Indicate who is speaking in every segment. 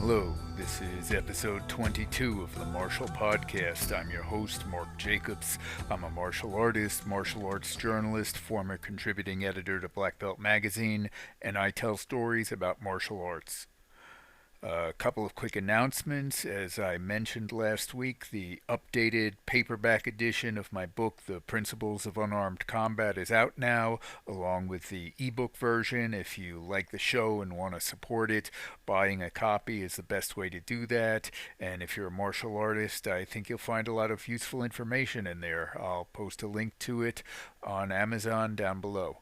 Speaker 1: Hello, this is episode 22 of the Martial Podcast. I'm your host, Mark Jacobs. I'm a martial artist, martial arts journalist, former contributing editor to Black Belt Magazine, and I tell stories about martial arts. A couple of quick announcements. As I mentioned last week, the updated paperback edition of my book, The Principles of Unarmed Combat, is out now, along with the ebook version. If you like the show and want to support it, buying a copy is the best way to do that. And if you're a martial artist, I think you'll find a lot of useful information in there. I'll post a link to it on Amazon down below.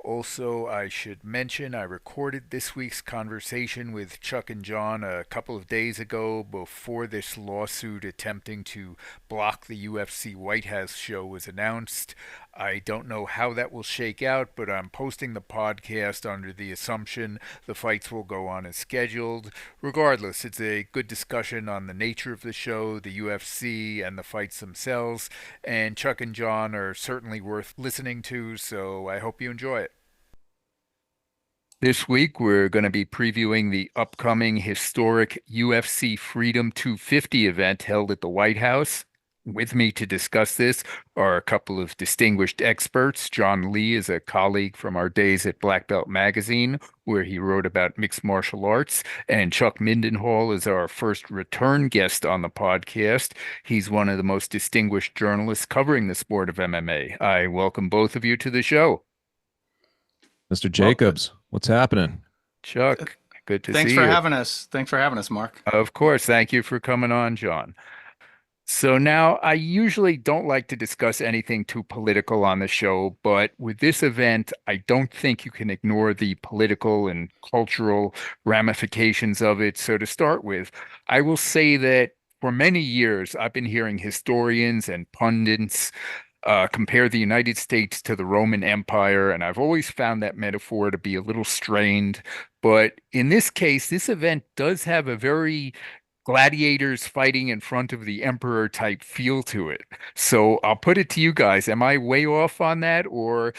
Speaker 1: Also, I should mention I recorded this week's conversation with Chuck and John a couple of days ago before this lawsuit attempting to block the UFC White House show was announced. I don't know how that will shake out, but I'm posting the podcast under the assumption the fights will go on as scheduled. Regardless, it's a good discussion on the nature of the show, the UFC, and the fights themselves, and Chuck and John are certainly worth listening to, so I hope you enjoy it. This week, we're going to be previewing the upcoming historic UFC Freedom 250 event held at the White House. With me to discuss this are a couple of distinguished experts. John Lee is a colleague from our days at Black Belt Magazine, where he wrote about mixed martial arts, and Chuck Mindenhall is our first return guest on the podcast. He's one of the most distinguished journalists covering the sport of MMA. I welcome both of you to the show.
Speaker 2: Mr. Jacobs, what's happening?
Speaker 1: Chuck, good to see you.
Speaker 3: Thanks for having us. Thanks for having us, Mark.
Speaker 1: Of course. Thank you for coming on, John. So now, I usually don't like to discuss anything too political on the show, but with this event, I don't think you can ignore the political and cultural ramifications of it. So to start with, I will say that for many years, I've been hearing historians and pundits compare the United States to the Roman Empire, and I've always found that metaphor to be a little strained. But in this case, this event does have a very gladiators fighting in front of the emperor type feel to it. So I'll put it to you guys. Am I way off on that, or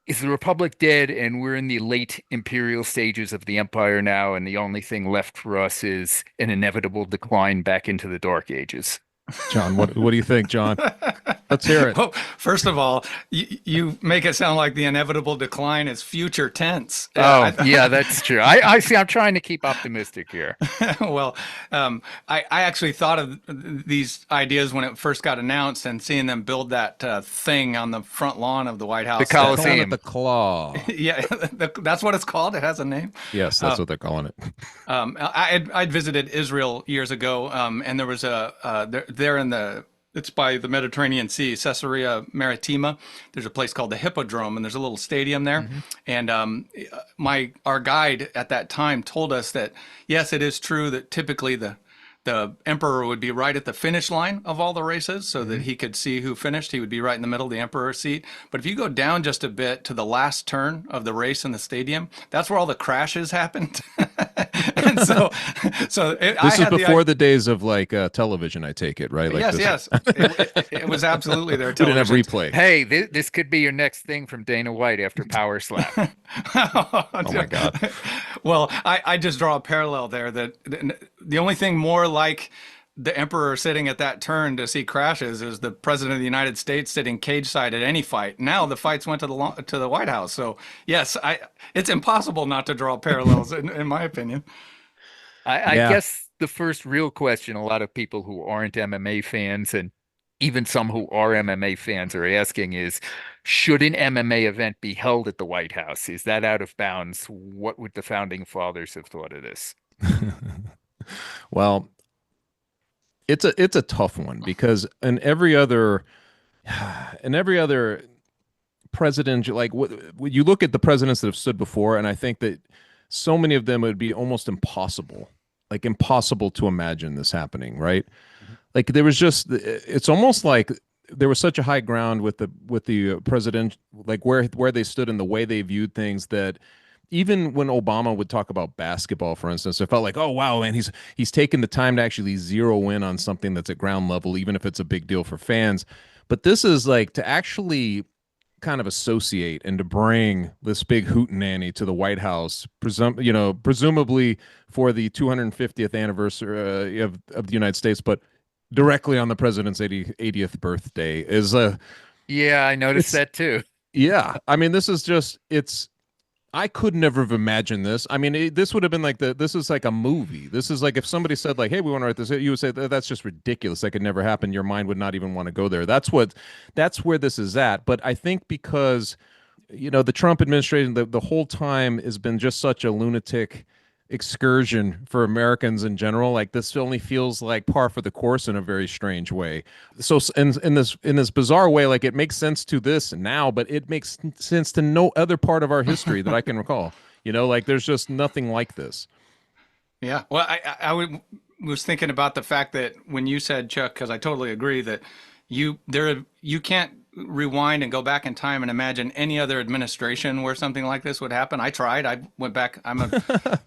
Speaker 1: is the Republic dead and we're in the late imperial stages of the empire now, and the only thing left for us is an inevitable decline back into the Dark Ages?
Speaker 2: John, what do you think, John? Let's hear it.
Speaker 3: Well, first of all, you make it sound like the inevitable decline is future tense.
Speaker 1: Yeah, that's true. I see. I'm trying to keep optimistic here.
Speaker 3: Well, I actually thought of these ideas when it first got announced, and seeing them build that thing on the front lawn of the White House.
Speaker 1: The Coliseum.
Speaker 2: The Claw.
Speaker 3: Yeah, that's what it's called. It has a name.
Speaker 2: Yes, that's what they're calling it.
Speaker 3: I'd visited Israel years ago, and there was there in it's by the Mediterranean Sea, Caesarea Maritima. There's a place called the Hippodrome, and there's a little stadium there. Mm-hmm. And our guide at that time told us that, yes, it is true that typically the emperor would be right at the finish line of all the races so that he could see who finished. He would be right in the middle of the emperor's seat. But if you go down just a bit to the last turn of the race in the stadium, that's where all the crashes happened. And
Speaker 2: this is before the days of television, I take it, right? Like
Speaker 3: yes. It was absolutely their
Speaker 2: television. We didn't have replay.
Speaker 1: Hey, this could be your next thing from Dana White after Power Slap.
Speaker 2: Oh my God.
Speaker 3: Well, I just draw a parallel there that the only thing more like the emperor sitting at that turn to see crashes is the president of the United States sitting cage side at any fight. Now the fights went to the White House. So yes, it's impossible not to draw parallels in my opinion.
Speaker 1: I guess the first real question a lot of people who aren't MMA fans, and even some who are MMA fans, are asking is, should an MMA event be held at the White House? Is that out of bounds? What would the founding fathers have thought of this?
Speaker 2: Well, it's a tough one, because in every other president, you look at the presidents that have stood before, and I think that so many of them would be almost impossible to imagine this happening, right? Mm-hmm. Like it's almost like there was such a high ground with the president, like where they stood and the way they viewed things, that even when Obama would talk about basketball, for instance, it felt like, oh wow, man, he's taken the time to actually zero in on something that's at ground level, even if it's a big deal for fans. But this is like to actually kind of associate and to bring this big hootenanny to the White House, presumably for the 250th anniversary of the United States, but directly on the president's 80th birthday is
Speaker 1: Yeah, I noticed that too.
Speaker 2: yeah. I mean, this is just I could never have imagined this. I mean, this would have been like this is like a movie. This is like if somebody said like, "Hey, we want to write this," you would say that's just ridiculous. That could never happen. Your mind would not even want to go there. That's where this is at. But I think because, the Trump administration, the whole time has been just such a lunatic excursion for Americans in general. Like this only feels like par for the course in a very strange way. So in this bizarre way, like it makes sense to this now, but it makes sense to no other part of our history that I can recall. Like there's just nothing like this.
Speaker 3: Yeah. Well, was thinking about the fact that when you said, Chuck, because I totally agree that you can't rewind and go back in time and imagine any other administration where something like this would happen. I tried. I went back. I'm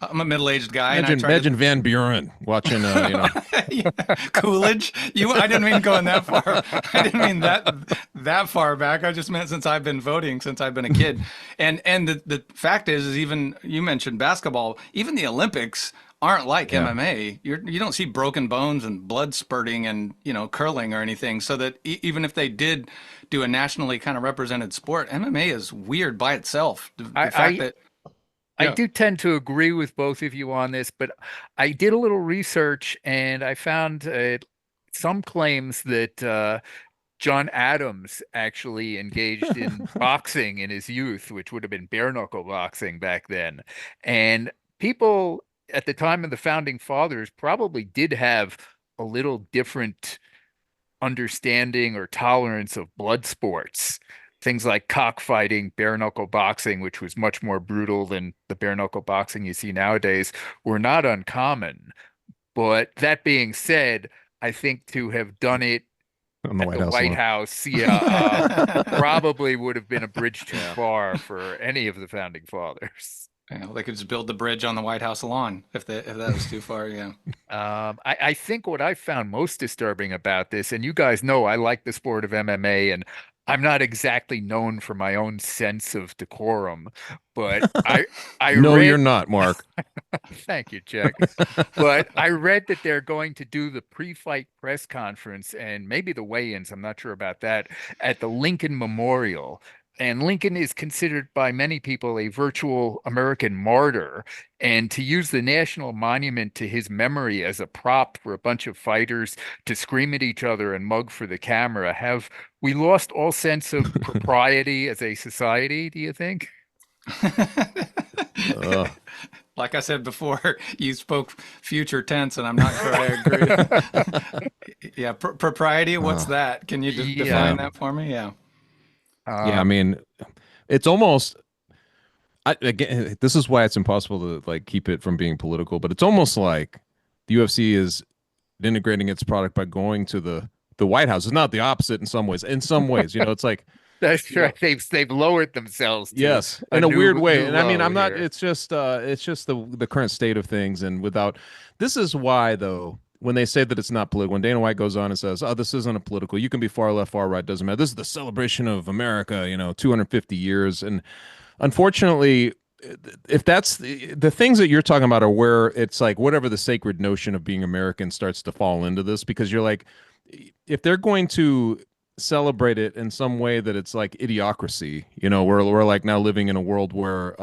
Speaker 3: a middle-aged guy.
Speaker 2: Imagine Van Buren watching,
Speaker 3: Yeah, Coolidge. I didn't mean going that far. I didn't mean that far back. I just meant since I've been voting since I've been a kid. And the fact is even you mentioned basketball. Even the Olympics aren't like MMA. You don't see broken bones and blood spurting and curling or anything. So that even if they did do a nationally kind of represented sport, MMA is weird by itself.
Speaker 1: I do tend to agree with both of you on this, but I did a little research and I found some claims that John Adams actually engaged in boxing in his youth, which would have been bare knuckle boxing back then. And people at the time of the founding fathers probably did have a little different understanding or tolerance of blood sports. Things like cockfighting, bare knuckle boxing, which was much more brutal than the bare knuckle boxing you see nowadays, were not uncommon. But that being said, I think to have done it
Speaker 2: on the
Speaker 1: White House, probably would have been a bridge too far for any of the founding fathers.
Speaker 3: They could just build the bridge on the White House lawn if that was too far. Yeah.
Speaker 1: I think what I found most disturbing about this, and you guys know I like the sport of MMA, and I'm not exactly known for my own sense of decorum, but
Speaker 2: No, you're not, Mark.
Speaker 1: Thank you, Chuck. But I read that they're going to do the pre-fight press conference and maybe the weigh-ins, I'm not sure about that, at the Lincoln Memorial. And Lincoln is considered by many people a virtual American martyr. And to use the national monument to his memory as a prop for a bunch of fighters to scream at each other and mug for the camera, have we lost all sense of propriety as a society, do you think?
Speaker 3: Like I said before, you spoke future tense, and I'm not sure I agree. Yeah, propriety, what's that? Can you define that for me? Yeah.
Speaker 2: Yeah, I mean, it's almost. Again, this is why it's impossible to like keep it from being political. But it's almost like the UFC is integrating its product by going to the White House. It's not the opposite in some ways. In some ways, it's like
Speaker 1: that's right. They've lowered themselves.
Speaker 2: Yes, in a weird way. And I mean, I'm not. Here. It's just the current state of things, and without. This is why though. When they say that it's not political, when Dana White goes on and says, "Oh, this isn't a political. You can be far left, far right. Doesn't matter. This is the celebration of America. 250 years." And unfortunately, if that's the things that you're talking about are where it's like whatever the sacred notion of being American starts to fall into this, because you're like, if they're going to celebrate it in some way that it's like idiocracy, we're like now living in a world where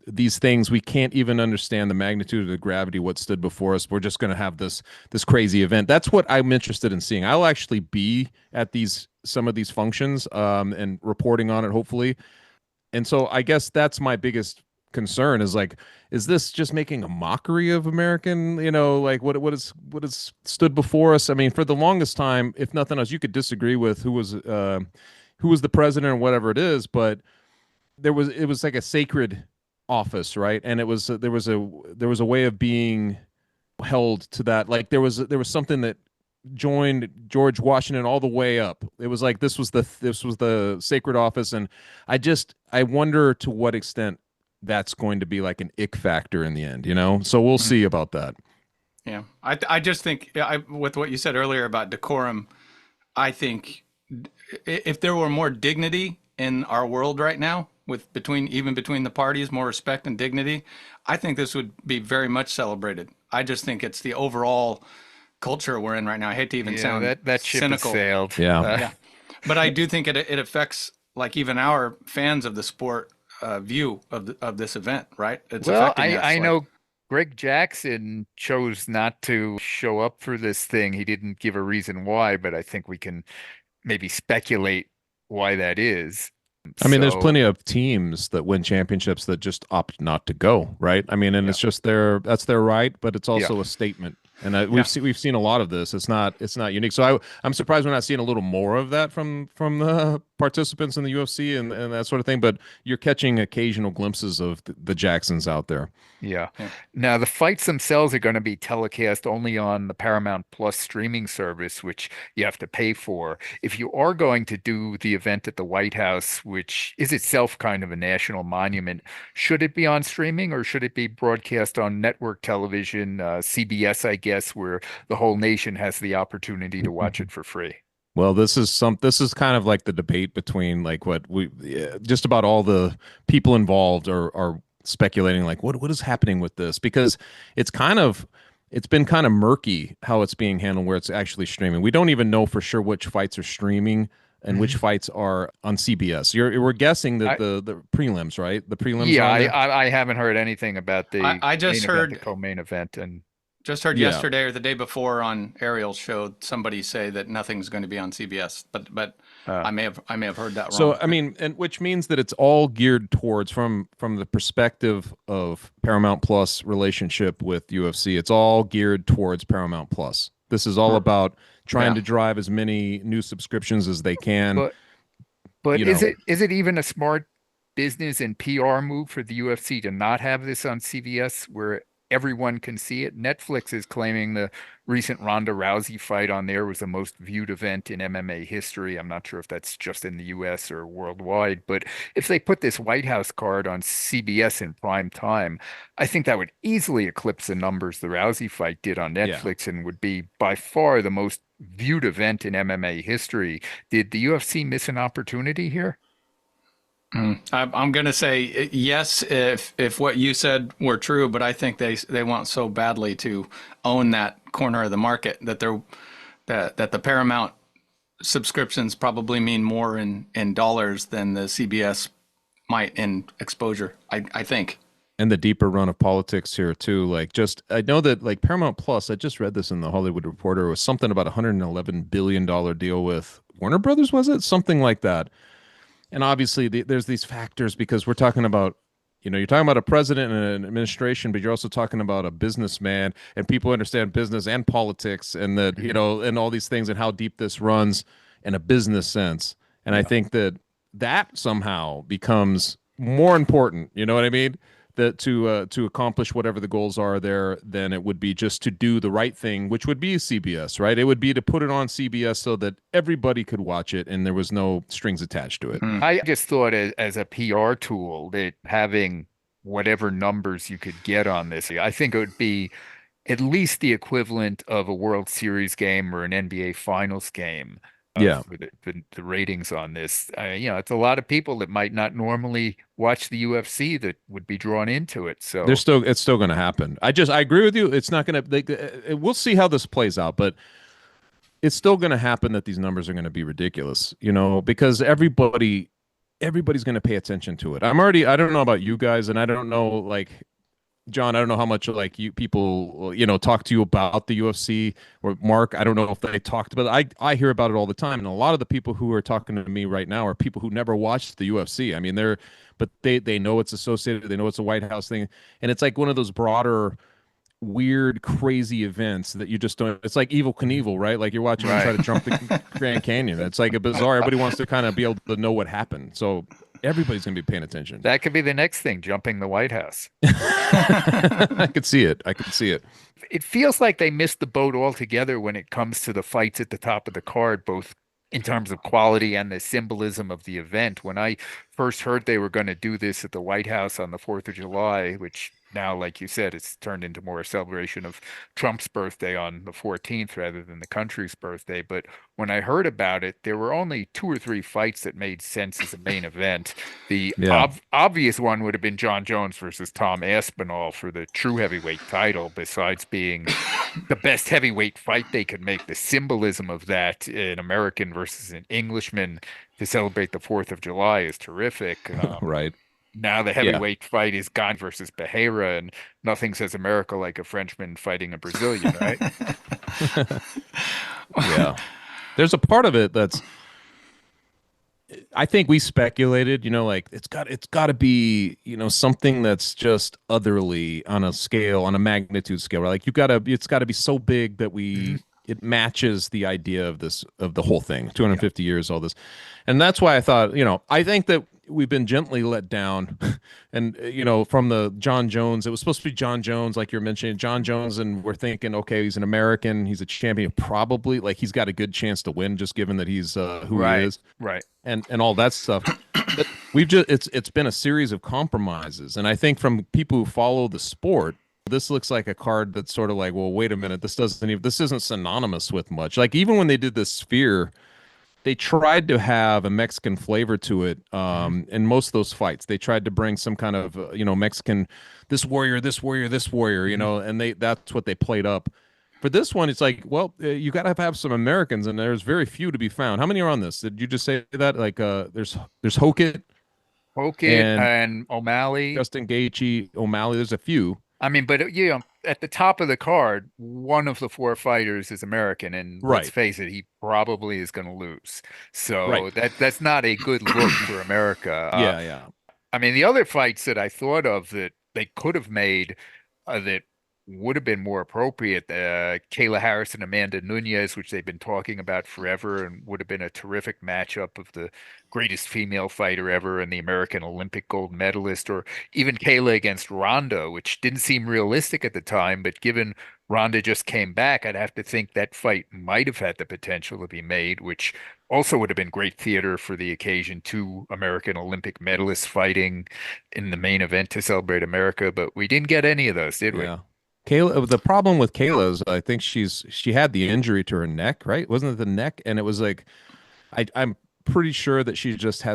Speaker 2: these things we can't even understand the magnitude of the gravity what stood before us. We're just going to have this crazy event. That's what I'm interested in seeing. I'll actually be at some of these functions and reporting on it hopefully. And so I guess that's my biggest concern is like, is this just making a mockery of American, like what has stood before us? I mean, for the longest time, if nothing else, you could disagree with who was the president or whatever it is, but it was like a sacred office, right? And there was a way of being held to that. Like there was something that joined George Washington all the way up. It was like this was the sacred office, and I wonder to what extent that's going to be like an ick factor in the end, So we'll see about that.
Speaker 3: Yeah. I just think with what you said earlier about decorum, I think if there were more dignity in our world right now, with between the parties, more respect and dignity, I think this would be very much celebrated. I just think it's the overall culture we're in right now. I hate to even sound
Speaker 1: that ship has
Speaker 3: cynical.
Speaker 1: sailed.
Speaker 2: Yeah.
Speaker 3: Yeah, but I do think it affects like even our fans of the sport view of this event, right? It's
Speaker 1: Well,
Speaker 3: affecting us.
Speaker 1: I
Speaker 3: Like,
Speaker 1: know Greg Jackson chose not to show up for this thing. He didn't give a reason why, but I think we can maybe speculate why that is.
Speaker 2: I mean, there's
Speaker 1: So,
Speaker 2: plenty of teams that win championships that just opt not to go, right? I mean, and
Speaker 1: yeah,
Speaker 2: it's just that's their right, but it's
Speaker 1: yeah.
Speaker 2: also a statement. And
Speaker 3: yeah,
Speaker 2: we've seen a lot of this. It's not unique. So I'm surprised we're not seeing a little more of that from the participants in the UFC and that sort of thing. But you're catching occasional glimpses of the Jacksons out there.
Speaker 1: Yeah.
Speaker 3: yeah.
Speaker 1: Now, the fights themselves are going to be telecast only on the Paramount Plus streaming service, which you have to pay for. If you are going to do the event at the White House, which is itself kind of a national monument, should it be on streaming or should it be broadcast on network television, CBS, I guess, where the whole nation has the opportunity to watch it for free?
Speaker 2: Well, this is kind of like the debate between like what just about all the people involved are speculating like what is happening with this, because it's been kind of murky how it's being handled where it's actually streaming. We don't even know for sure which fights are streaming and which fights are on CBS. We're guessing that the prelims, right? The prelims
Speaker 1: Yeah,
Speaker 2: are on there?
Speaker 1: I haven't heard anything about the
Speaker 3: I just
Speaker 1: main event,
Speaker 3: heard
Speaker 1: the co-main event, and
Speaker 3: Just heard
Speaker 2: Yeah.
Speaker 3: yesterday or the day before on Ariel's show somebody say that nothing's going to be on CBS, but
Speaker 1: uh,
Speaker 3: I may have heard that wrong.
Speaker 2: So I mean, and which means that it's all geared towards from the perspective of Paramount Plus relationship with UFC. It's all geared towards Paramount Plus. This is all about trying
Speaker 1: Yeah.
Speaker 2: to drive as many new subscriptions as they can.
Speaker 1: but but
Speaker 2: You
Speaker 1: is
Speaker 2: know,
Speaker 1: it even a smart business and PR move for the UFC to not have this on CBS where everyone can see it? Netflix is claiming the recent Ronda Rousey fight on there was the most viewed event in MMA history. I'm not sure if that's just in the US or worldwide, but if they put this White House card on CBS in prime time, I think that would easily eclipse the numbers the Rousey fight did on
Speaker 2: yeah.
Speaker 1: Netflix and would be by far the most viewed event in MMA history. Did the UFC miss an opportunity here?
Speaker 3: I'm going to say yes if what you said were true, but I think they want so badly to own that corner of the market that that the Paramount subscriptions probably mean more in dollars than the CBS might in exposure. I think.
Speaker 2: And the deeper run of politics here too. Like, just I know that like Paramount Plus, I just read this in the Hollywood Reporter, was something about $111 billion deal with Warner Brothers, was it? Something like that. And obviously, there's these factors because we're talking about, you're talking about a president and an administration, but you're also talking about a businessman, and people understand business and politics, and that, and all these things, and how deep this runs in a business sense. And I think that somehow becomes more important. You know what I mean? That to accomplish whatever the goals are there, than it would be just to do the right thing, which would be CBS, right? It would be to put it on CBS so that everybody could watch it and there was no strings attached to it.
Speaker 1: I just thought as a PR tool that having whatever numbers you could get on this, I think it would be at least the equivalent of a World Series game or an NBA Finals game.
Speaker 2: Yeah.
Speaker 1: For the ratings on this. It's a lot of people that might not normally watch the UFC that would be drawn into it. So
Speaker 2: it's still going to happen. I agree with you. It's not going to, we'll see how this plays out, but it's still going to happen that these numbers are going to be ridiculous, because everybody's going to pay attention to it. I don't know about you guys, and I don't know, like, John, I don't know how much like you people, talk to you about the UFC, or Mark. I don't know if they talked about it. I hear about it all the time. And a lot of the people who are talking to me right now are people who never watched the UFC. I mean, they know it's associated. They know it's a White House thing. And it's like one of those broader, weird, crazy events that you just don't, it's like Evel Knievel, right? Like you're watching him try to jump the Grand Canyon. It's like a bizarre, everybody wants to kind of be able to know what happened. So everybody's going to be paying attention.
Speaker 1: that could be the next thing, jumping the White House.
Speaker 2: I could see it.
Speaker 1: It feels like they missed the boat altogether when it comes to the fights at the top of the card, both in terms of quality and the symbolism of the event. When I first heard they were going to do this at the White House on the 4th of July, which now, like you said, it's turned into more a celebration of Trump's birthday on the 14th rather than the country's birthday. But when I heard about it, there were only two or three fights that made sense as a main event. The
Speaker 2: Yeah.
Speaker 1: obvious one would have been John Jones versus Tom Aspinall for the true heavyweight title, besides being the best heavyweight fight they could make. The symbolism of that, an American versus an Englishman to celebrate the 4th of July, is terrific.
Speaker 2: Right.
Speaker 1: Now the
Speaker 2: Yeah.
Speaker 1: heavyweight fight is Gane versus Pereira, and nothing says America like a Frenchman fighting a Brazilian, right?
Speaker 2: Yeah. There's a part of it that's I think we speculated, like it's got to be, something that's just otherly on a scale, on a magnitude scale. Right? Like it's got to be so big that it matches the idea of the whole thing. 250 years, all this. And that's why I thought, I think that we've been gently let down. And, from the John Jones, it was supposed to be John Jones, like you're mentioning, John Jones. And we're thinking, okay, he's an American. He's a champion. Probably like he's got a good chance to win, just given that he's who he is.
Speaker 1: Right.
Speaker 2: And all that stuff. But it's been a series of compromises. And I think from people who follow the sport, this looks like a card that's sort of like, well, wait a minute, this isn't synonymous with much. Like even when they did this Sphere, they tried to have a Mexican flavor to it. In most of those fights, they tried to bring some kind of Mexican, this warrior, this warrior, this warrior, and that's what they played up. For this one, it's like, well, you got to have some Americans, and there's very few to be found. How many are on this? Did you just say that? Like, there's Hokit
Speaker 1: And O'Malley.
Speaker 2: Justin Gaethje, O'Malley. There's a few.
Speaker 1: I mean, but at the top of the card, one of the four fighters is American, and
Speaker 2: Right.
Speaker 1: let's face it, he probably is going to lose. So
Speaker 2: Right.
Speaker 1: that's not a good look for America.
Speaker 2: Yeah.
Speaker 1: I mean, the other fights that I thought of that they could have made that would have been more appropriate, Kayla Harris and Amanda Nunez, which they've been talking about forever, and would have been a terrific matchup of the greatest female fighter ever and the American Olympic gold medalist, or even Kayla against Ronda, which didn't seem realistic at the time, but given Ronda just came back, I'd have to think that fight might have had the potential to be made, which also would have been great theater for the occasion. Two American Olympic medalists fighting in the main event to celebrate America, but we didn't get any of those, did we?
Speaker 2: Yeah. Kayla, the problem with Kayla is I think she had the injury to her neck, right? Wasn't it the neck? And it was like I'm pretty sure that she just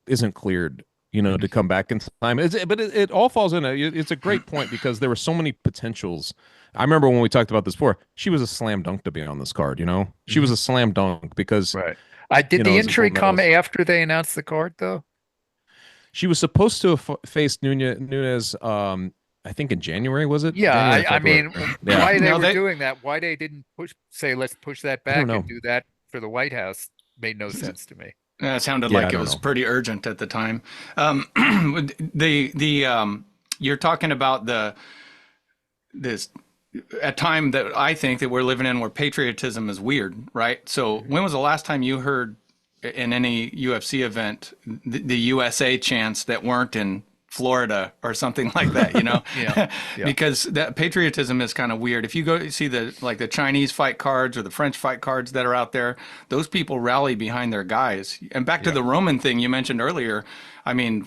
Speaker 2: isn't cleared, to come back in time. But it all falls in. It's a great point because there were so many potentials. I remember when we talked about this before. She was a slam dunk to be on this card. She was a slam dunk because
Speaker 1: Right. Did the injury come after they announced the card, though?
Speaker 2: She was supposed to have faced Nunez. I think in January, was it?
Speaker 1: Yeah, I mean,
Speaker 2: Yeah.
Speaker 1: why they were doing that, why they didn't say, let's push that back
Speaker 2: know.
Speaker 1: and do that for the White House made no sense to me.
Speaker 3: It sounded
Speaker 2: Yeah,
Speaker 3: like
Speaker 2: I
Speaker 3: it
Speaker 2: don't
Speaker 3: was
Speaker 2: know.
Speaker 3: pretty urgent at the time. You're talking about this a time that I think that we're living in where patriotism is weird, right? So when was the last time you heard in any UFC event the USA chants that weren't in Florida or something like that,
Speaker 1: Yeah.
Speaker 3: Because that patriotism is kind of weird. If you go see the Chinese fight cards or the French fight cards that are out there, those people rally behind their guys. And back to the Roman thing you mentioned earlier, I mean,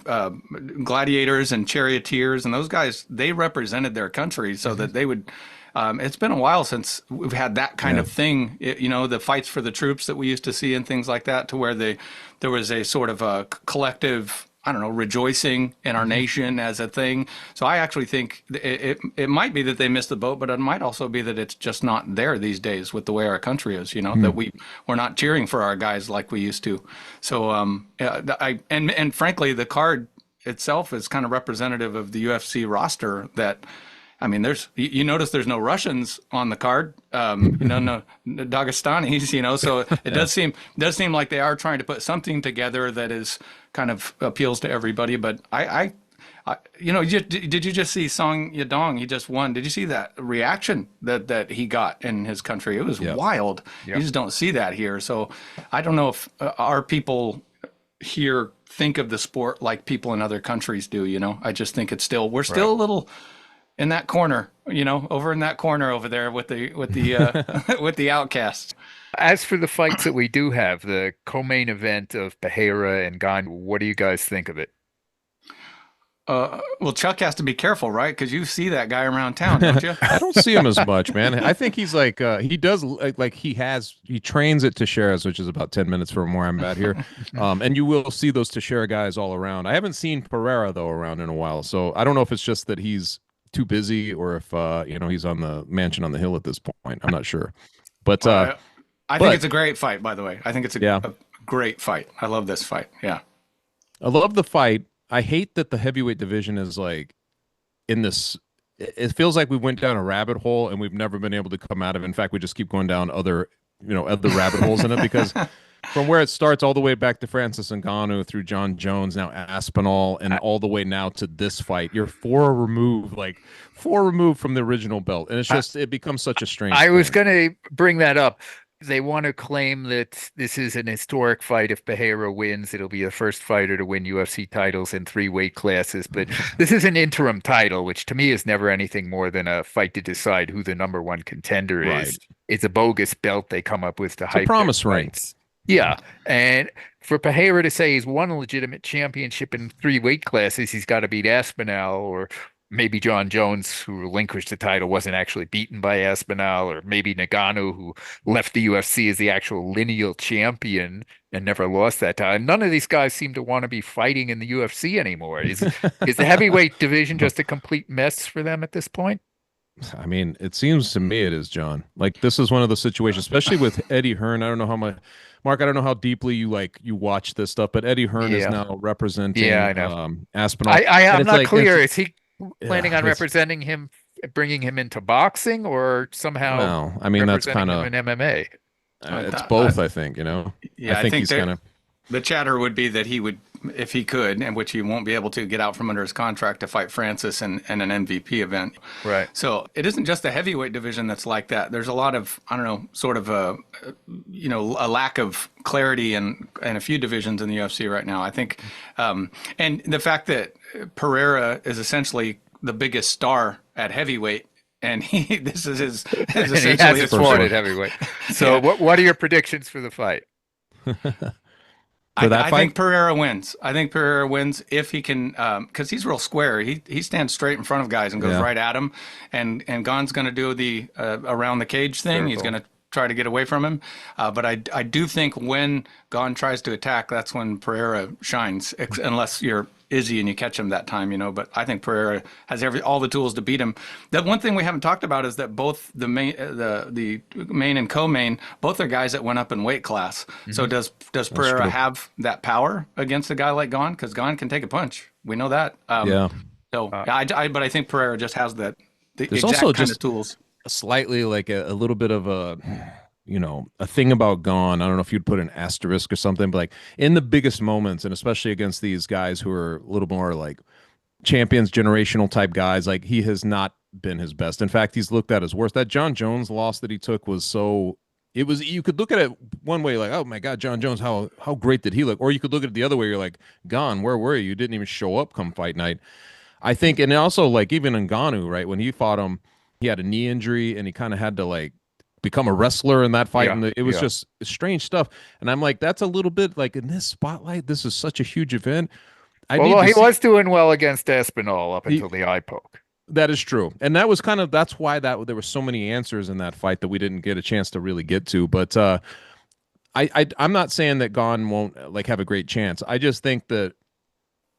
Speaker 3: gladiators and charioteers and those guys, they represented their country so that they would. It's been a while since we've had that kind of thing, the fights for the troops that we used to see and things like that, to where there was a sort of a collective, I don't know, rejoicing in our nation as a thing. So I actually think it might be that they missed the boat, but it might also be that it's just not there these days with the way our country is, that we're not cheering for our guys like we used to. So and frankly, the card itself is kind of representative of the UFC roster that. I mean, you notice there's no Russians on the card, no Dagestanis, so it does seem like they are trying to put something together that is kind of appeals to everybody. But did you just see Song Yadong? He just won. Did you see that reaction that he got in his country? It was wild. You just don't see that here. So I don't know if our people here think of the sport like people in other countries do. I just think we're still a little in that corner, over in that corner over there with the with the outcasts.
Speaker 1: As for the fights that we do have, the co-main event of Pereira and Gane, what do you guys think of it?
Speaker 3: Well, Chuck has to be careful, right? Because you see that guy around town, don't you?
Speaker 2: I don't see him as much, man. I think he's like he does like he trains at Teixeira's, which is about 10 minutes from where I'm at here. And you will see those Teixeira guys all around. I haven't seen Pereira though around in a while, so I don't know if it's just that he's too busy or if he's on the mansion on the hill at this point. I'm not sure, but
Speaker 3: I think it's a great fight. By the way, I think it's a great fight. I love this fight. Yeah,
Speaker 2: I love the fight. I hate that the heavyweight division is like in this. It feels like we went down a rabbit hole and we've never been able to come out of it. In fact, we just keep going down other rabbit holes in it because from where it starts all the way back to Francis Ngannou through John Jones, now Aspinall, and all the way now to this fight, you're four removed from the original belt, and it's just it becomes such a strange.
Speaker 1: I was going to bring that up. They want to claim that this is an historic fight. If Pereira wins, it'll be the first fighter to win UFC titles in 3 weight classes. But this is an interim title, which to me is never anything more than a fight to decide who the number one contender is. It's a bogus belt they come up with to hype
Speaker 2: promise ring.
Speaker 1: Yeah. And for Pereira to say he's won a legitimate championship in 3 weight classes, he's got to beat Aspinall, or maybe John Jones, who relinquished the title, wasn't actually beaten by Aspinall, or maybe Ngannou, who left the UFC as the actual lineal champion and never lost that time. None of these guys seem to want to be fighting in the UFC anymore. Is the heavyweight division just a complete mess for them at this point?
Speaker 2: I mean, it seems to me it is, John. Like, this is one of the situations, especially with Eddie Hearn. I don't know how much, Mark, I don't know how deeply you watch this stuff, but Eddie Hearn is now representing Aspinall.
Speaker 1: I'm not clear. Is he planning on representing him, bringing him into boxing, or somehow?
Speaker 2: No, I mean that's kind of
Speaker 1: in MMA.
Speaker 2: It's both, I think. Yeah,
Speaker 3: I think he's kind of. The chatter would be that he would, if he could, and which he won't be able to get out from under his contract to fight Francis in an MVP event.
Speaker 1: Right.
Speaker 3: So it isn't just the heavyweight division that's like that. There's a lot of, I don't know, sort of a lack of clarity in a few divisions in the UFC right now. I think, and the fact that Pereira is essentially the biggest star at heavyweight, and this is his essentially his
Speaker 1: fought at heavyweight. So what are your predictions for the fight?
Speaker 3: I think Pereira wins. I think Pereira wins if he can, because he's real square. He stands straight in front of guys and goes right at him. And Gon's going to do the around the cage thing. Circle. He's going to try to get away from him. But I do think when Gon tries to attack, that's when Pereira shines, unless you're Izzy and you catch him that time, But I think Pereira has all the tools to beat him. That one thing we haven't talked about is that both the main and co-main, both are guys that went up in weight class. Mm-hmm. So does Pereira have that power against a guy like Gon? Because Gon can take a punch. We know that. So but I think Pereira just has the exact
Speaker 2: also
Speaker 3: kind of tools.
Speaker 2: Slightly like a little bit of a thing about Gon. I don't know if you'd put an asterisk or something, but like in the biggest moments, and especially against these guys who are a little more like champions, generational type guys, like he has not been his best. In fact, he's looked at as worse. That John Jones loss that he took you could look at it one way, like, oh my God, John Jones, how great did he look? Or you could look at it the other way. You're like, Gon, where were you? You didn't even show up come fight night. I think, and also like even Ngannou, right? When he fought him, he had a knee injury and he kind of had to like become a wrestler in that fight. And it was just strange stuff. And I'm like, that's a little bit like in this spotlight, this is such a huge event.
Speaker 1: He was doing well against Aspinall up until the eye poke.
Speaker 2: That is true. And that was that's why there were so many answers in that fight that we didn't get a chance to really get to. But I'm not saying that Gon won't like have a great chance. I just think that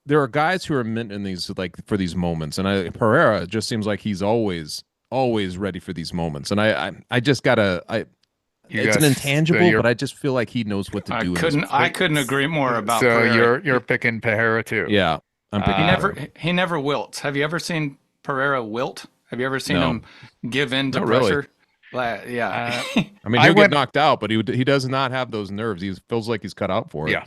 Speaker 2: there are guys who are meant in these, like for these moments. And Pereira just seems like he's always ready for these moments. And I just gotta, it's an intangible, but I just feel like he knows what to do.
Speaker 3: I couldn't agree more about
Speaker 1: so
Speaker 3: Pereira.
Speaker 1: You're picking Pereira too.
Speaker 2: Yeah. I'm picking
Speaker 3: he never wilts. Have you ever seen Pereira wilt? Have you ever seen him give in to pressure? Really.
Speaker 2: I mean, he'll get knocked out, but he does not have those nerves. He feels like he's cut out for it.
Speaker 1: Yeah.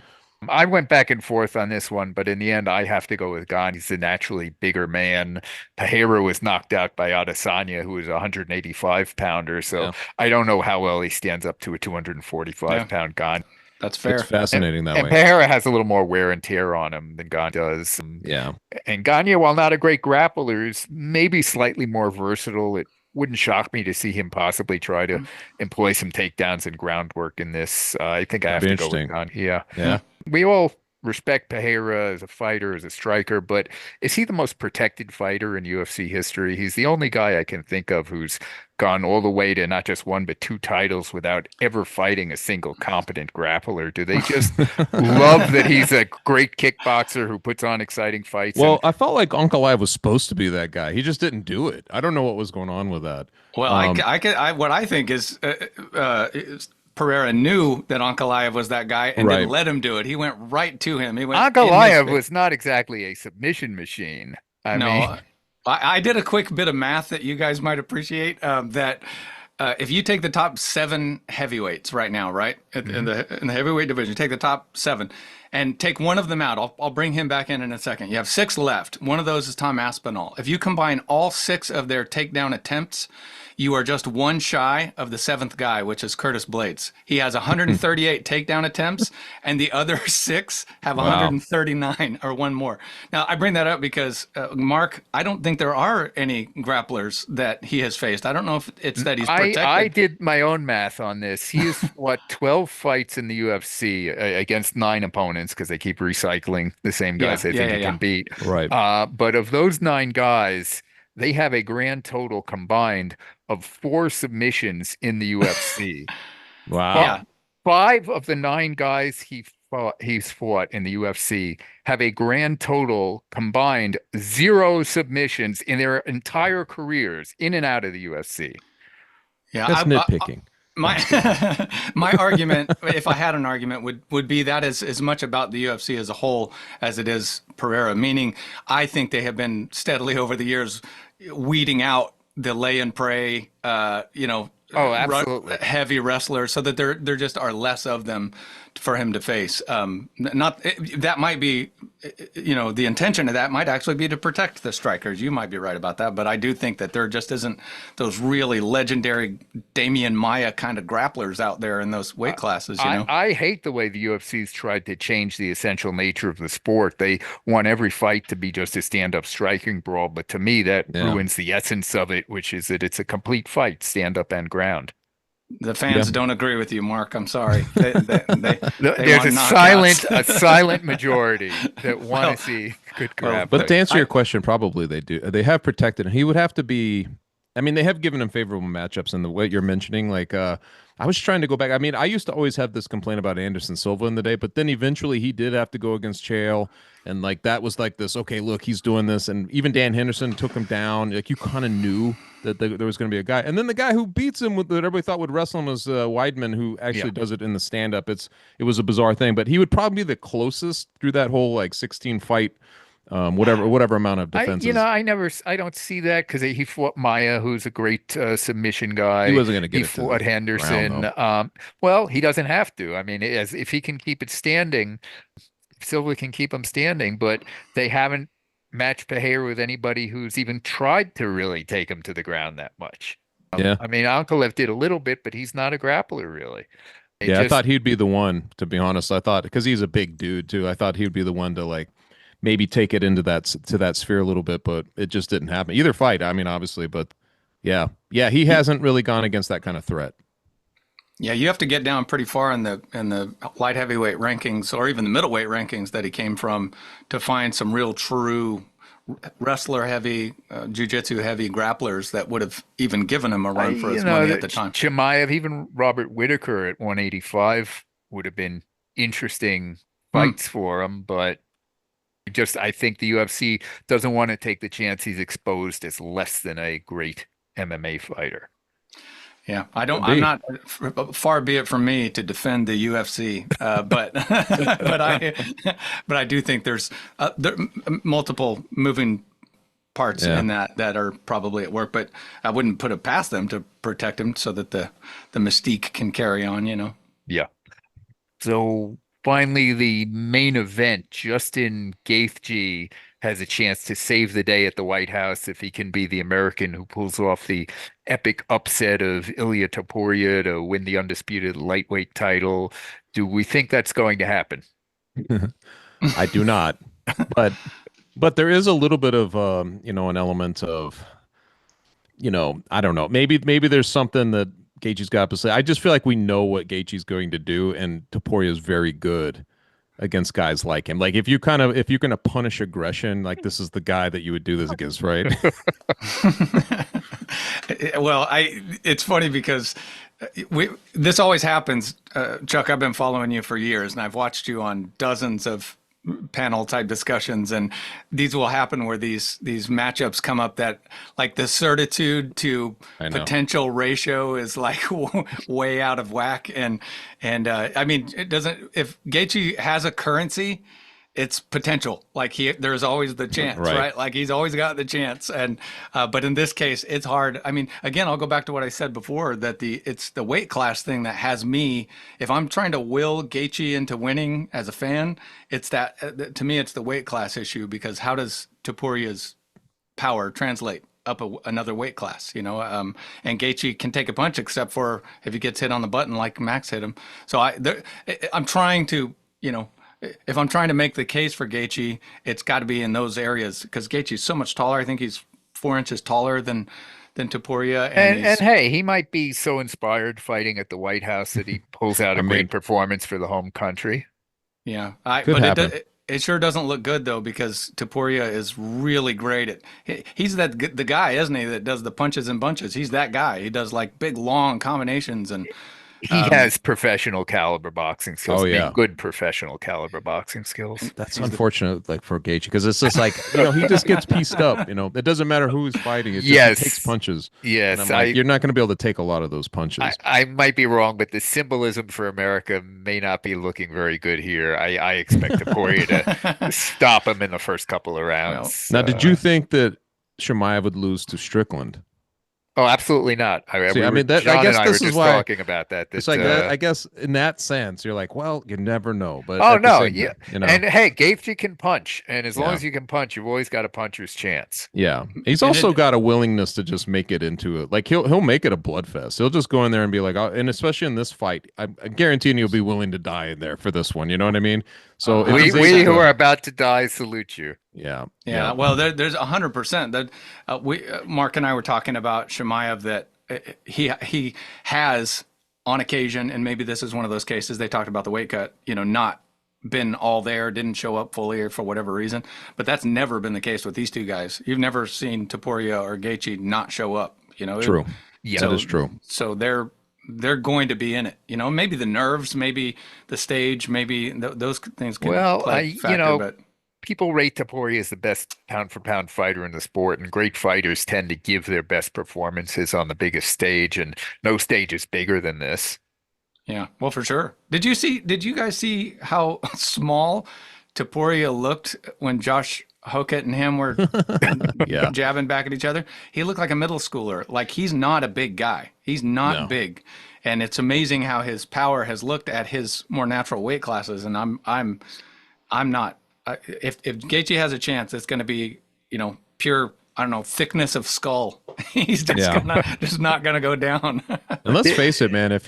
Speaker 1: I went back and forth on this one, but in the end, I have to go with Gon. He's a naturally bigger man. Pereira was knocked out by Adesanya, who is a 185-pounder. So I don't know how well he stands up to a 245-pound Gon.
Speaker 3: That's fair.
Speaker 2: It's fascinating that way.
Speaker 1: And Pereira has a little more wear and tear on him than Gon does. And Gagne, while not a great grappler, is maybe slightly more versatile. It wouldn't shock me to see him possibly try to employ some takedowns and groundwork in this. I think I have to go with Gon. Yeah.
Speaker 2: Yeah.
Speaker 1: We all respect Pereira as a fighter, as a striker, but is he the most protected fighter in UFC history? He's the only guy I can think of who's gone all the way to not just one but two titles without ever fighting a single competent grappler. Do they just love that he's a great kickboxer who puts on exciting fights?
Speaker 2: Well, I felt like Ankalaev was supposed to be that guy. He just didn't do it. I don't know what was going on with that.
Speaker 3: Well, what I think is Pereira knew that Ankalaev was that guy and didn't let him do it. He went right to him. He went.
Speaker 1: Ankalaev was not exactly a submission machine. I mean,
Speaker 3: I did a quick bit of math that you guys might appreciate. That if you take the top 7 heavyweights right now, right in the heavyweight division, take the top 7 and take one of them out. I'll bring him back in a second. You have 6 left. One of those is Tom Aspinall. If you combine all 6 of their takedown attempts, you are just one shy of the 7th guy, which is Curtis Blades. He has 138 takedown attempts, and the other 6 have 139 or one more. Now, I bring that up because, Mark, I don't think there are any grapplers that he has faced. I don't know if it's that he's protected.
Speaker 1: I did my own math on this. He has, 12 fights in the UFC against 9 opponents because they keep recycling the same guys they think he can beat.
Speaker 2: Right.
Speaker 1: But of those 9 guys, they have a grand total combined of 4 submissions in the UFC.
Speaker 2: Wow.
Speaker 1: 5 of the 9 guys he's fought in the UFC have a grand total combined 0 submissions in their entire careers in and out of the UFC.
Speaker 3: Yeah,
Speaker 2: that's nitpicking.
Speaker 3: My argument, if I had an argument, would be that is as much about the UFC as a whole as it is Pereira. Meaning, I think they have been steadily over the years weeding out the lay and pray,
Speaker 1: absolutely.
Speaker 3: Heavy wrestlers, so that there just are less of them for him to face. That might be, the intention of that might actually be to protect the strikers. You might be right about that, but I do think that there just isn't those really legendary Damian Maia kind of grapplers out there in those weight classes.
Speaker 1: I hate the way the UFC's tried to change the essential nature of the sport. They want every fight to be just a stand-up striking brawl, but to me that ruins the essence of it, which is that it's a complete fight, stand-up and ground.
Speaker 3: The fans don't agree with you, Mark. I'm sorry. There's
Speaker 1: a silent majority that want to see good grab.
Speaker 2: But to answer your question, probably they do. They have protected him. He would have to be. I mean, they have given him favorable matchups in the way you're mentioning. Like, I was trying to go back. I mean, I used to always have this complaint about Anderson Silva in the day, but then eventually he did have to go against Chael. And like, that was like this, okay, look, he's doing this. And even Dan Henderson took him down. Like, you kind of knew that there was going to be a guy. And then the guy who beats him, that everybody thought would wrestle him, was Weidman, who actually does it in the stand-up. It was a bizarre thing, but he would probably be the closest through that whole like 16 fight, whatever amount of defenses.
Speaker 1: I don't see that because he fought Maia, who's a great submission guy.
Speaker 2: He wasn't going to get
Speaker 1: He fought Henderson. Well, he doesn't have to. I mean, if he can keep it standing, Silva can keep him standing, but they haven't matched Pereira with anybody who's even tried to really take him to the ground that much. I mean, Ankalaev did a little bit, but he's not a grappler really.
Speaker 2: I thought he'd be the one, to be honest. I thought, because he's a big dude too, I thought he'd be the one to like maybe take it into that sphere a little bit, but it just didn't happen. Either fight, I mean, obviously, but yeah, he hasn't really gone against that kind of threat.
Speaker 3: Yeah, you have to get down pretty far in the light heavyweight rankings, or even the middleweight rankings that he came from, to find some real true wrestler heavy, jiu-jitsu heavy grapplers that would have even given him a run for his money at the time.
Speaker 1: Chimaev, even Robert Whitaker at 185 would have been interesting fights for him, but I think the UFC doesn't want to take the chance he's exposed as less than a great MMA fighter.
Speaker 3: Yeah, I'm not, far be it from me to defend the UFC, but but I do think there multiple moving parts in that are probably at work, but I wouldn't put it past them to protect him so that the mystique can carry on,
Speaker 1: Yeah. So finally, the main event, Justin Gaethje has a chance to save the day at the White House if he can be the American who pulls off the epic upset of Ilia Topuria to win the undisputed lightweight title. Do we think that's going to happen?
Speaker 2: I do not. But there is a little bit of an element of, I don't know. Maybe there's something that Gaethje's got to say. I just feel like we know what Gaethje's going to do, and Topuria is very good against guys like him. Like if you're going to punish aggression, like this is the guy that you would do this against, right?
Speaker 3: Well, it's funny because this always happens. Chuck, I've been following you for years, and I've watched you on dozens of panel type discussions, and these will happen where these matchups come up that like the certitude to potential ratio is like way out of whack. And I mean, it doesn't, if Gaethje has a currency, it's potential. Like there's always the chance, right? Like he's always got the chance. And but in this case, it's hard. I mean, again, I'll go back to what I said before, that it's the weight class thing that has me. If I'm trying to will Gaethje into winning as a fan, it's that to me, it's the weight class issue, because how does Topuria's power translate up another weight class, and Gaethje can take a punch, except for if he gets hit on the button like Max hit him. So I'm trying to, if I'm trying to make the case for Gaethje, it's got to be in those areas, because Gaethje's so much taller. I think he's 4 inches taller than Topuria.
Speaker 1: And hey, he might be so inspired fighting at the White House that he pulls out a great performance for the home country.
Speaker 3: Yeah, but it sure doesn't look good though, because Topuria is really great at. He's the guy, isn't he, that does the punches and bunches? He's that guy. He does like big long combinations and.
Speaker 1: He has professional caliber boxing skills.
Speaker 2: Oh yeah,
Speaker 1: good professional caliber boxing skills.
Speaker 2: That's unfortunate, like for Gaethje, because it's just like he just gets pieced up. It doesn't matter who he's fighting. It's just he takes punches.
Speaker 1: Yes,
Speaker 2: you're not going to be able to take a lot of those punches.
Speaker 1: I might be wrong, but the symbolism for America may not be looking very good here. I expect Topuria to stop him in the first couple of rounds.
Speaker 2: Now, did you think that Chimaev would lose to Strickland?
Speaker 1: Oh, absolutely not.
Speaker 2: I mean, I guess this is why
Speaker 1: talking about that.
Speaker 2: It's like I guess in that sense, you're like, well, you never know. But
Speaker 1: yeah. And hey, Gaethje can punch, and as long as you can punch, you've always got a puncher's chance.
Speaker 2: Yeah, he's also got a willingness to just make it into it. Like he'll make it a bloodfest. He'll just go in there and be like, and especially in this fight, I'm guaranteeing you'll be willing to die in there for this one. You know what I mean? So
Speaker 1: we who are about to die salute you.
Speaker 2: Yeah.
Speaker 3: Well, there's 100% that Mark and I were talking about Chimaev, that he has on occasion, and maybe this is one of those cases. They talked about the weight cut, not been all there, didn't show up fully or for whatever reason, but that's never been the case with these two guys. You've never seen Topuria or Gaethje not show up.
Speaker 2: True. Yeah, that is true.
Speaker 3: So they're going to be in it. Maybe the nerves, maybe the stage, maybe those things can play a factor, but
Speaker 1: people rate Topuria as the best pound-for-pound fighter in the sport, and great fighters tend to give their best performances on the biggest stage, and no stage is bigger than this.
Speaker 3: Yeah, well, for sure. Did you guys see how small Topuria looked when Josh Hokett and him were jabbing back at each other? He looked like a middle schooler. Like, he's not a big guy. He's not big. And it's amazing how his power has looked at his more natural weight classes. And I'm not. If Gaethje has a chance, it's going to be, pure, I don't know, thickness of skull. He's just not going to go down.
Speaker 2: And let's face it, man, if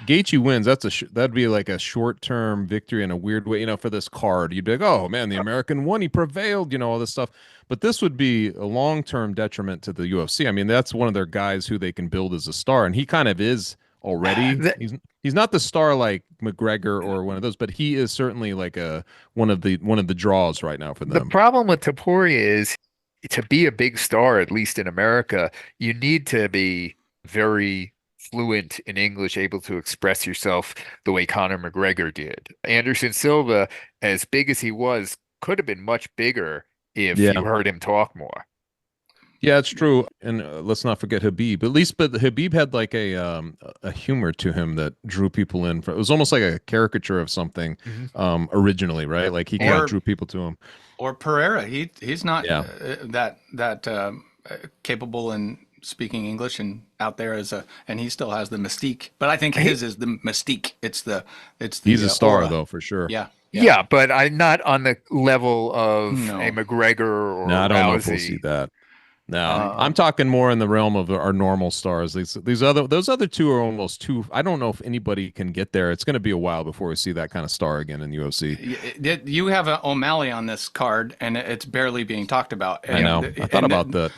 Speaker 2: Gaethje wins, that'd be like a short-term victory in a weird way, for this card. You'd be like, oh man, the American won, he prevailed, all this stuff. But this would be a long-term detriment to the UFC. I mean, that's one of their guys who they can build as a star, and he kind of is already. He's not the star like McGregor or one of those, but he is certainly like one of the draws right now for them.
Speaker 1: The problem with Topuria is, to be a big star, at least in America, you need to be very fluent in English, able to express yourself the way Conor McGregor did. Anderson Silva, as big as he was, could have been much bigger if you heard him talk more.
Speaker 2: Yeah, it's true. And let's not forget Habib. But Habib had like a humor to him that drew people in. It was almost like a caricature of something originally, right? Like he kind of drew people to him.
Speaker 3: Or Pereira. He's not that capable in speaking English and out there and he still has the mystique. But I think his is the mystique. He's
Speaker 2: a star
Speaker 3: aura.
Speaker 2: Though, for sure.
Speaker 1: Yeah, but I'm not on the level of a McGregor or
Speaker 2: I don't
Speaker 1: Rousey.
Speaker 2: know if we'll see that. No, I'm talking more in the realm of our normal stars. Those other two are almost too. I don't know if anybody can get there. It's going to be a while before we see that kind of star again in UFC.
Speaker 3: You have an O'Malley on this card, and it's barely being talked about.
Speaker 2: I know. I thought about that.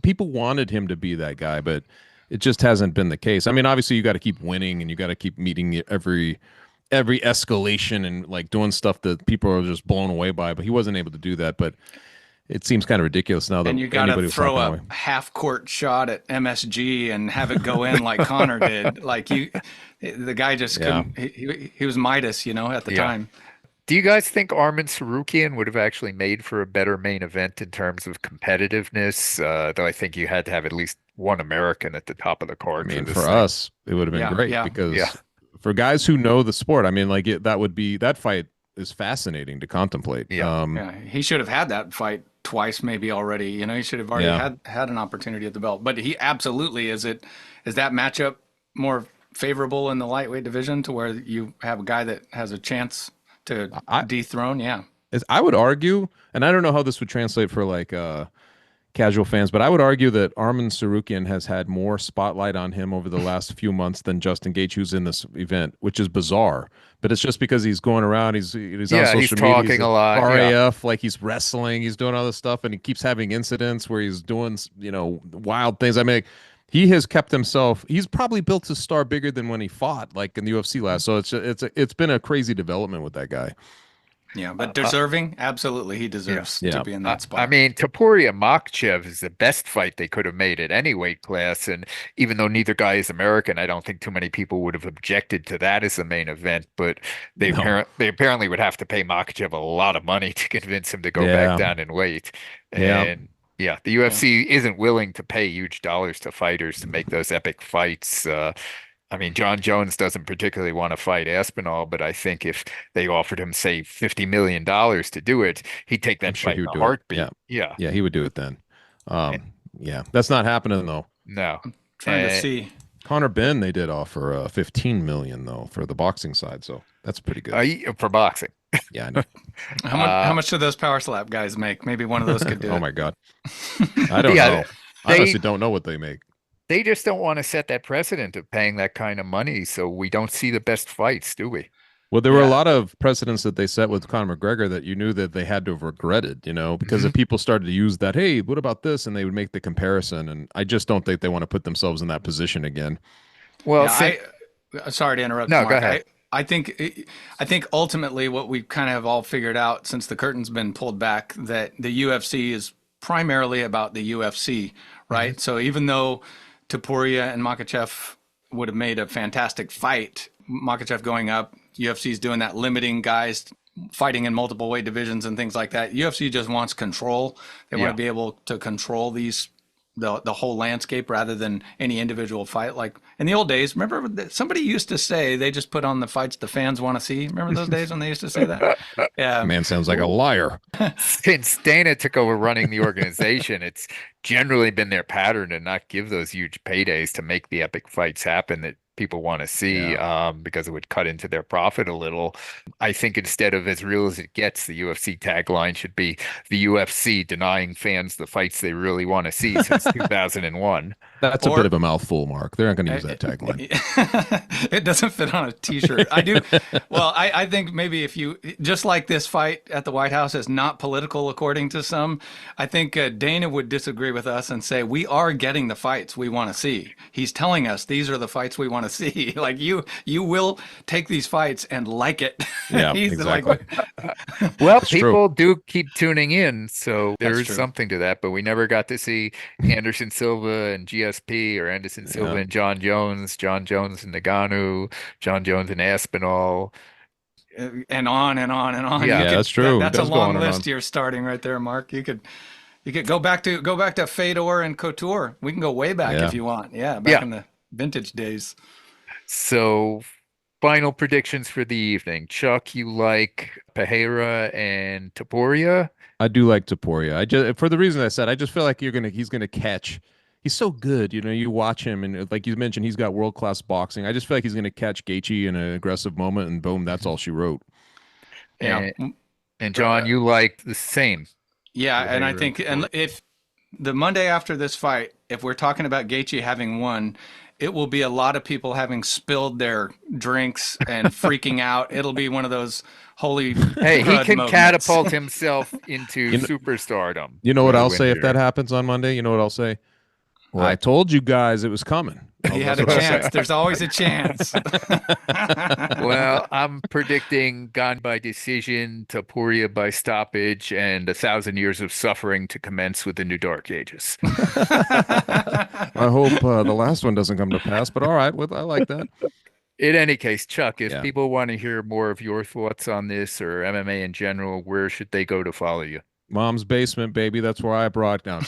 Speaker 2: People wanted him to be that guy, but it just hasn't been the case. I mean, obviously you got to keep winning and you got to keep meeting every every escalation and like doing stuff that people are just blown away by, but he wasn't able to do that. But it seems kind of ridiculous now that
Speaker 3: And you got
Speaker 2: anybody
Speaker 3: to
Speaker 2: was
Speaker 3: throw
Speaker 2: talking
Speaker 3: a
Speaker 2: away.
Speaker 3: half-court shot at MSG and have it go in like Connor did. Like the guy just
Speaker 2: Yeah.
Speaker 3: couldn't. He was Midas, at the
Speaker 1: Yeah.
Speaker 3: time.
Speaker 1: Do you guys think Arman Sarukian would have actually made for a better main event in terms of competitiveness? Though I think you had to have at least one American at the top of the
Speaker 2: I
Speaker 1: card for
Speaker 2: mean,
Speaker 1: this
Speaker 2: for
Speaker 1: thing.
Speaker 2: us, it would have been
Speaker 3: Yeah,
Speaker 2: great
Speaker 3: yeah.
Speaker 2: because
Speaker 1: Yeah.
Speaker 2: for guys who know the sport, I mean, like that fight is fascinating to contemplate.
Speaker 1: Yeah.
Speaker 3: Yeah, he should have had that fight twice, maybe already. He should have already
Speaker 2: Yeah.
Speaker 3: had an opportunity at the belt. But he absolutely is that matchup more favorable in the lightweight division to where you have a guy that has a chance to dethrone? Yeah.
Speaker 2: I would argue, and I don't know how this would translate for like casual fans, but I would argue that Arman Sarukian has had more spotlight on him over the last few months than Justin Gaethje, who's in this event, which is bizarre. But it's just because he's going around, he's on
Speaker 1: Yeah,
Speaker 2: social
Speaker 1: he's
Speaker 2: media,
Speaker 1: talking a lot, yeah.
Speaker 2: RAF, like he's wrestling, he's doing all this stuff, and he keeps having incidents where he's doing wild things. I mean, he has kept himself. He's probably built his star bigger than when he fought, like in the UFC last. So it's been a crazy development with that guy.
Speaker 3: Yeah, but deserving, absolutely, he deserves
Speaker 2: Yeah.
Speaker 3: to be in that spot.
Speaker 1: I mean, Topuria Makhachev is the best fight they could have made at any weight class, and even though neither guy is American, I don't think too many people would have objected to that as the main event. But they
Speaker 2: No.
Speaker 1: they apparently would have to pay Makhachev a lot of money to convince him to go
Speaker 2: Yeah.
Speaker 1: back down in weight.
Speaker 2: Yeah.
Speaker 1: And yeah, the UFC isn't willing to pay huge dollars to fighters to make those epic fights. I mean, John Jones doesn't particularly want to fight Aspinall, but I think if they offered him, say, $50 million to do it, he'd take
Speaker 2: I'm
Speaker 1: that
Speaker 2: sure
Speaker 1: fight
Speaker 2: he
Speaker 1: in
Speaker 2: would
Speaker 1: a
Speaker 2: do it.
Speaker 1: heartbeat.
Speaker 2: Yeah.
Speaker 1: Yeah.
Speaker 2: Yeah, he would do it then. Yeah, that's not happening though.
Speaker 1: No.
Speaker 3: Trying to
Speaker 1: Uh,
Speaker 3: see.
Speaker 2: Connor Ben, they did offer 15 million though for the boxing side, so that's pretty good.
Speaker 1: For boxing.
Speaker 2: Yeah, I know.
Speaker 3: How much do those power slap guys make? Maybe one of those could do
Speaker 2: Oh
Speaker 3: it.
Speaker 2: my god, I don't
Speaker 1: Yeah,
Speaker 2: know. I
Speaker 1: they-
Speaker 2: honestly don't know what they make.
Speaker 1: They just don't want to set that precedent of paying that kind of money, so we don't see the best fights, do we?
Speaker 2: Well, there were a
Speaker 3: Yeah.
Speaker 2: lot of precedents that they set with Conor McGregor that you knew that they had to have regretted, because if people started to use that, hey, what about this? And they would make the comparison. And I just don't think they want to put themselves in that position again.
Speaker 1: Well,
Speaker 3: Yeah, sorry to interrupt.
Speaker 1: No,
Speaker 3: Mark.
Speaker 1: go ahead.
Speaker 3: I think ultimately what we kind of have all figured out since the curtain's been pulled back that the UFC is primarily about the UFC, right? So even though Topuria and Makhachev would have made a fantastic fight, Makhachev going up, UFC's doing that, limiting guys fighting in multiple weight divisions and things like that. UFC just wants control. They want to be able to control the whole landscape rather than any individual fight. Like in the old days, remember somebody used to say they just put on the fights the fans want to see. Remember those days when they used to say that? Yeah.
Speaker 2: Man sounds like a liar.
Speaker 1: since Dana took over running the organization, it's generally been their pattern to not give those huge paydays to make the epic fights happen that people want to see, because it would cut into their profit a little. I think instead of as real as it gets, the UFC tagline should be the UFC denying fans the fights they really want to see since 2001.
Speaker 2: That's a bit of a mouthful, Mark. They're not going to use that tagline.
Speaker 3: It doesn't fit on a t-shirt. I do. Well, I think maybe if you, just like this fight at the White House is not political, according to some, I think Dana would disagree with us and say, we are getting the fights we want to see. He's telling us these are the fights we want to see. Like you will take these fights and like it.
Speaker 2: Yeah,
Speaker 3: He's
Speaker 2: exactly.
Speaker 1: Well,
Speaker 2: That's
Speaker 1: people do keep tuning in, so there
Speaker 3: That's
Speaker 1: is
Speaker 3: true.
Speaker 1: something to that, but we never got to see Anderson Silva and GSP or Anderson Silva and John Jones and Nagano, John Jones and Aspinall.
Speaker 3: And on and on and on.
Speaker 1: Yeah,
Speaker 3: You
Speaker 2: that's true. It
Speaker 3: That's a
Speaker 2: does go
Speaker 3: long
Speaker 2: on and
Speaker 3: list
Speaker 2: on.
Speaker 3: you're starting right there, Mark. You could go back to Fedor and Couture. We can go way back
Speaker 2: Yeah.
Speaker 3: if you want. Yeah, back in the vintage days.
Speaker 1: So, final predictions for the evening. Chuck, you like Pereira and Topuria?
Speaker 2: I do like Topuria. I just, for the reason I said, I just feel like he's gonna catch. He's so good, you watch him, and like you mentioned, he's got world-class boxing. I just feel like he's gonna catch Gaethje in an aggressive moment, and boom, that's all she wrote.
Speaker 3: Yeah.
Speaker 1: And John, you like the same.
Speaker 3: Yeah, and I
Speaker 2: Pereira
Speaker 3: think,
Speaker 2: and
Speaker 3: and if the Monday after this fight, if we're talking about Gaethje having won, it will be a lot of people having spilled their drinks and freaking out. It'll be one of those holy
Speaker 1: Hey, he
Speaker 3: crud
Speaker 1: can
Speaker 3: moments.
Speaker 1: catapult himself into
Speaker 2: You know-
Speaker 1: superstardom.
Speaker 2: You know what
Speaker 1: with a
Speaker 2: I'll
Speaker 1: win
Speaker 2: say if
Speaker 1: here.
Speaker 2: that happens on Monday? You know what I'll say?
Speaker 1: What?
Speaker 2: I told you guys it was coming. I'll
Speaker 3: He had a chance. There's always a chance.
Speaker 1: Well, I'm predicting Gane by decision, Topuria by stoppage, and 1,000 years of suffering to commence with the new Dark Ages.
Speaker 2: I hope the last one doesn't come to pass, but all right, I like that.
Speaker 1: In any case, Chuck, if
Speaker 2: Yeah.
Speaker 1: people want to hear more of your thoughts on this or MMA in general, where should they go to follow you?
Speaker 2: Mom's Basement, baby. That's where I brought down.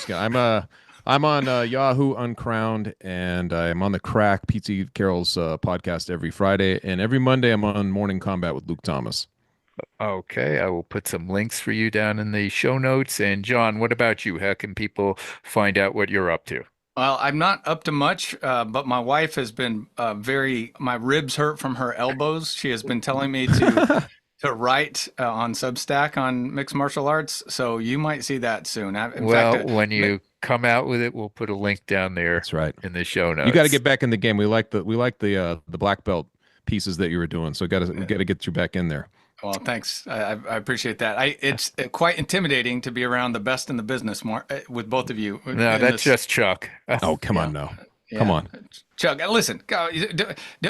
Speaker 2: I'm on Yahoo Uncrowned, and I'm on the Crack Pete Carroll's podcast every Friday, and every Monday I'm on Morning Combat with Luke Thomas.
Speaker 1: Okay, I will put some links for you down in the show notes. And John, what about you? How can people find out what you're up to?
Speaker 3: Well, I'm not up to much, but my wife has been my ribs hurt from her elbows. She has been telling me to write on Substack on mixed martial arts. So you might see that soon.
Speaker 1: When you come out with it, we'll put a link down there.
Speaker 2: That's right.
Speaker 1: In the show notes.
Speaker 2: You got to get back in the game. We like the black belt pieces that you were doing. So we got to get you back in there.
Speaker 3: Well, thanks. I appreciate that. It's quite intimidating to be around the best in the business with both of you.
Speaker 1: No, that's just Chuck.
Speaker 2: Oh, come on now. Yeah. Come on.
Speaker 3: Chuck, listen,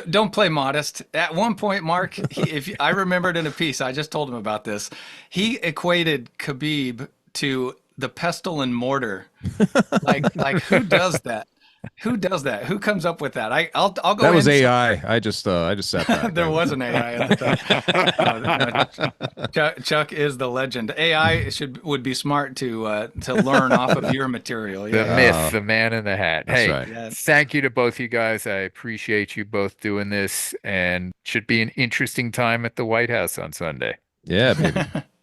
Speaker 3: don't play modest. At one point, Mark, if I remembered in a piece, I just told him about this. He equated Khabib to the pestle and mortar. Like who does that? Who does that? Who comes up with that? I'll go.
Speaker 2: That was AI. I just sat back.
Speaker 3: There was an AI at the time. Chuck is the legend. AI would be smart to learn off of your material.
Speaker 1: Yeah. The myth, the man in the hat.
Speaker 2: That's
Speaker 1: hey,
Speaker 2: right.
Speaker 3: Yes.
Speaker 1: Thank you to both you guys. I appreciate you both doing this, and should be an interesting time at the White House on Sunday.
Speaker 2: Yeah, baby.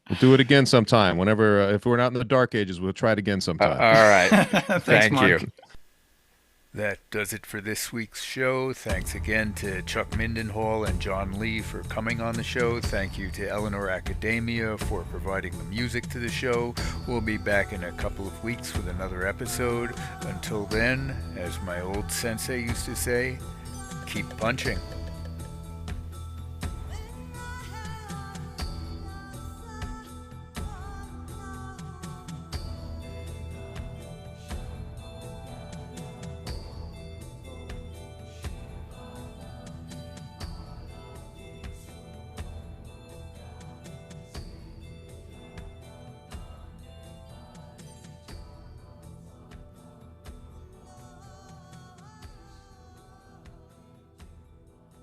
Speaker 2: We'll do it again sometime. Whenever, if we're not in the Dark Ages, we'll try it again sometime.
Speaker 1: All right.
Speaker 3: Thanks,
Speaker 1: Thank
Speaker 3: Mark.
Speaker 1: you. That does it for this week's show. Thanks again to Chuck Mindenhall and John Lee for coming on the show. Thank you to Eleanor Academia for providing the music to the show. We'll be back in a couple of weeks with another episode. Until then, as my old sensei used to say, keep punching.